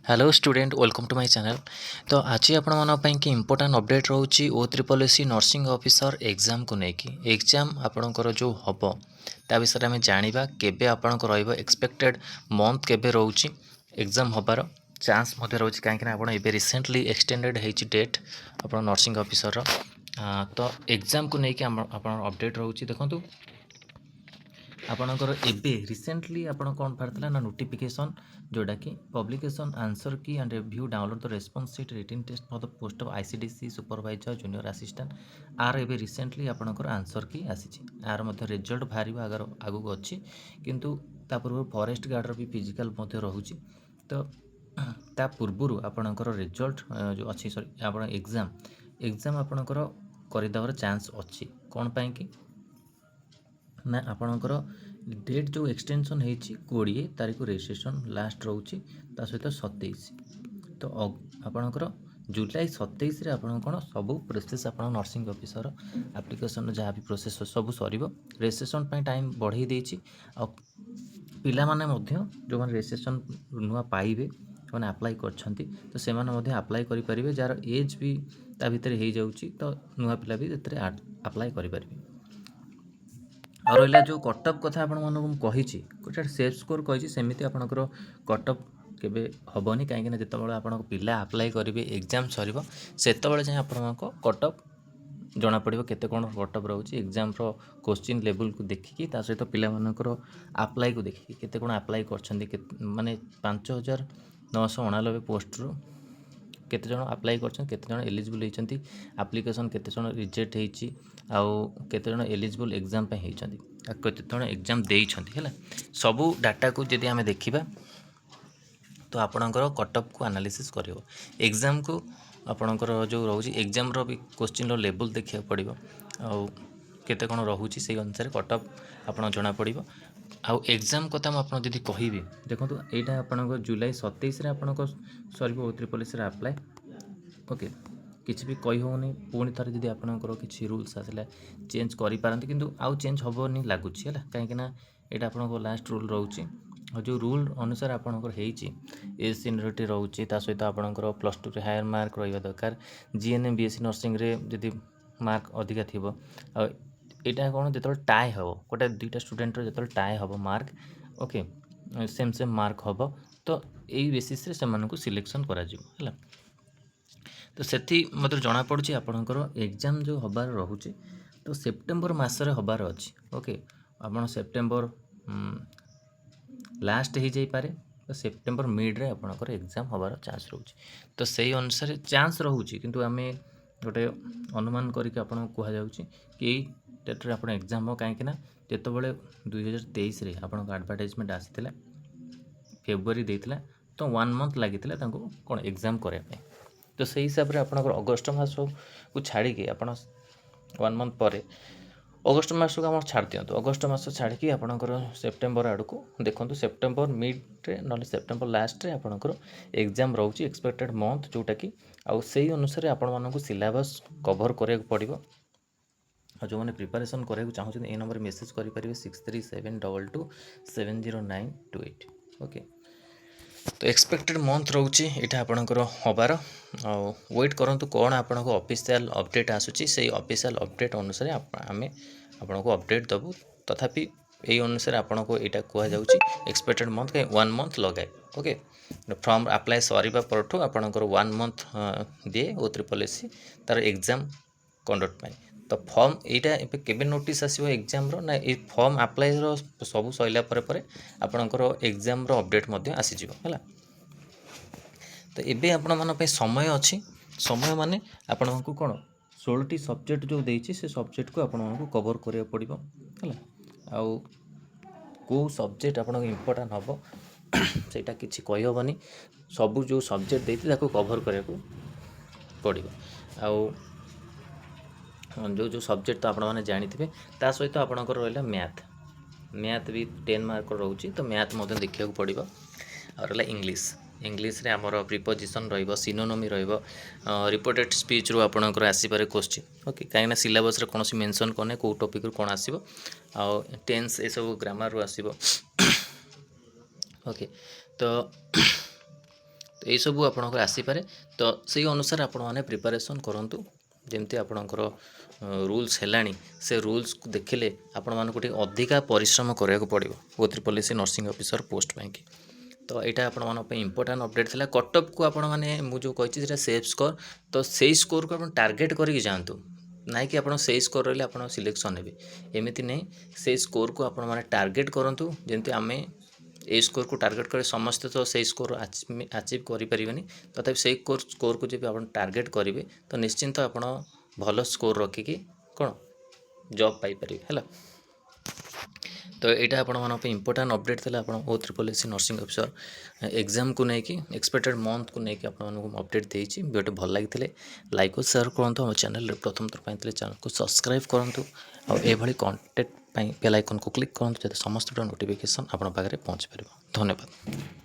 Hello student welcome to my channel. तो आज आपण मन कि इंपोर्टेंट अपडेट रोची OSSC नर्सिंग ऑफिसर एग्जाम को लेकिन एग्जाम आपणकर जो हम ता विषय में जाना केबे आपणक रहिबो एक्सपेक्टेड मंथ केबे रोची एग्जाम हबार चांस मते रोची कहीं आप रिसेंटली एक्सटेंडेड होती डेट आप नर्सिंग ऑफिसर तो एग्जाम को लेकिन आप अपडेट रोची देखो आपणकर एबे रिसेंटली आपण कौन बाहर ना नोटिफिकेशन जोटा कि publication answer key and review download the response sheet written test for the post of ICDC supervisor junior assistant are एबे रिसेंटली आपणकर आंसर की आसी आर मध्य रिजल्ट बाहर अगर आगू अच्छी किंतु ता पूर्व फॉरेस्ट गार्डर भी फिजिकल मध्य रहुची तो ता पूर्व आपणकर रिजल्ट जो अच्छी सॉरी आप एग्जाम आपणकर करदेवर चांस अच्छी कौन पाई कि ना आपणकर डेट जो एक्सटेंशन होती 20 तारीख रजिस्ट्रेशन लास्ट रोचे ता सहित 27 तो आपणकर जुलाई 27 आपण कौन सब प्रोसेस आप नर्सिंग ऑफिसर एप्लिकेशन जहाँ भी प्रोसेस सब सर रजिस्ट्रेशन टाइम बढ़ई देती पिला माने जो मैंने रजिस्ट्रेशन नुआ पाइबे मैंने अप्लाई कर अप्लाई करें जार एज भी ता भितर हो जाऊँगी तो नुआ पिला भी अप्लाई करें और रहा जो कटअप कथा आपको गोटे सेफ स्कोर कही सेमती आपंकर कटअप केबे हेनी कहीं जिते आप पिला अप्लाई करेंगे एग्जाम सर से जाए आप कटअप जना पड़ो केते कौन कटअप रोचे एग्जाम क्वेश्चन लेवल को देखिकी सहित पिला अप्लाई को देखिए केते कौन अप्लाई कर माने 5998 पोस्ट रू केते जन अप्लाई कर एलिजिबल होती एप्लिकेशन केते जन रिजेक्ट होती केते जन एलिजिबल एग्जाम पे होती केते जन एग्जाम देइछंती है सबू डाटा को जदि आम देखा तो आपणकर कटअप को एनालिसिस कर एग्जाम को आपणकर जो रोचे एग्जाम भी क्वेश्चन लेवल देखा पड़ो केते कौन रोचे से अनुसार कटअप आप जना पड़ो आउ एग्जाम कथा मुझे कहि देखो यहाँ आप जुलाई 27 सर OSSC अप्लाई ओके किसी भी कही होनी पुणी थे जब आपंकर किसी रूल्स आसला चेंज करेंगे किंतु आउ चेंज हेनी लगुच है कहीं यहाँ आप लास्ट रूल रोचे जो रूल अनुसार आपंकर एज सीनियरिटी रोचे सहित आपंकर +2 हायर मार्क रहा दरकार जीएनएम बीएससी नर्सिंग जदि मार्क अधिका थी यहाँ कौन जो टाए हम गोटे दुईटा स्टूडेंट जो टाए हम mark okay same same mark हम तो यही बेसीस से सिलेक्शन करा है तो से मतलब जना पड़ी आपणकर एग्जाम जो हबार रोचे तो सेप्टेम्बर मसरे हबार अच्छी ओके आप सेप्टेम्बर लास्ट हो जापे तो सेप्टेम्बर मिड्रे आपणकर एग्जाम हबार चान्स रोचे तो से अनुसार चान्स रोचे किंतु आम गोटे अनुमान करके आपको कहुच्छी कि डेट्रे आप एग्जाम हम कहीं जितेबाला 2023 आप एडवर्टाइजमेंट आसाला फेब्रुआरी देता तो 1 मंथ लगी कौन एग्जाम करने तो से हिसाब से आप अगस्ट मास को छाड़ी आप 1 मंथ पर अगस्ट मास को आप छाड़ दिंतु अगस्ट मास छाड़ी आपंकर सेप्टेम्बर आड़ को देखो सेप्टेम्बर मिड्रे ना सेप्टेम्बर लास्ट आपंकर एग्जाम रोचे एक्सपेक्टेड मंथ जोटा कि आउ से अनुसार आपण सिलेबस कवर करा पड़ो जो मैंने प्रिपरेशन कराया चाहते ये नंबर मेसेज करेंगे 6372270928 ओके तो एक्सपेक्टेड मंथ रोचे यहाँ आपणकर हबार वेट करूँ कौन आपको ऑफिशियल अपडेट आसूची से ऑफिशियल अपडेट अनुसार आम आपको अपडेट दबू तथापि यही अनुसार आपको यहाँ कहुच्छी एक्सपेक्टेड मंथ कहीं 1 मंथ लगाए ओके फॉर्म अप्लाई सरिबा परठू आपणकर 1 मंथ दिए OSSC तार एग्जाम कंडक्ट पाई तो फॉर्म यहाँ केबे नोटिस आसो एग्जाम ना ये फॉर्म अप्लाई सब सैला आपणकर एग्जाम अपडेट आसीज है तो ये आपण समय अच्छी समय माने आपण को कौन 16टी सब्जेक्ट जो देती से सब्जेक्ट को आपको कवर करा पड़ो है आउ कौ सब्जेक्ट आप इम्पोर्टाट हम सेटा किसी कहीहबनी सबू जो सब्जेक्ट देती कवर करने पड़ो आउ जो सब्जेक्ट तो आपने जानी ता सहित आपणकर रहा मैथ भी 10 मार्क रोचे तो मैथ देखा पड़ो और रहा इंग्लीश रे आमर प्रिपोजिशन सिनोनोमी रिपोर्टेड स्पीच रू आपणकर आसपे क्वेश्चन ओके कहीं सिलेबस रे कौन मेंशन करने कौ टॉपिक रू कौन आसो आ टेंस ये सब ग्रामर रू आसो ओके तो तो यही सब आपंकर आसीपे तो से अनुसार आपण मैंने प्रिपारेसन करूँ जमती आपणकर रूल्स है से रूल्स को देखिले आपण मानक अधिका परिश्रम कराया पड़ो O3 नर्सिंग ऑफिसर पोस्ट पाई तो यहाँ आपण मान इंपोर्टाट अपडेट था कटअप को आपण मैंने मुझे कही सेफ स्कोर तो से स्कोर को आप टार्गेट करके जातु ना कि आप स्कोर रही आप सिलेक्शन हे एमती नहीं से स्कोर को आपण मैंने टार्गेट करूँ जमी आम ए स्कोर को टार्गेट कर समस्ते तो से स्कोर अचीव करें तथापि से स्कोर को जब आप टार्गेट करेंगे तो निश्चिंत आप भल स्कोर रखिकी कौन जॉब पाइपर है तो यहाँ आप इंपोर्टाट अपडेट था आप O3 नर्सिंग ऑफिसर एग्जाम को लेकिन एक्सपेक्टेड मंथ को लेकिन आपको अपडेट देती वीडियो भल लगी लाइक और शेयर करूँ आम चैनल प्रथम थर पाई चैनल को सब्सक्राइब करूँ और कंटेंट बेल आइकन को क्लिक करूँ जब समस्त नोटिफिकेशन आप पाखे पहुँची पार धन्यवाद।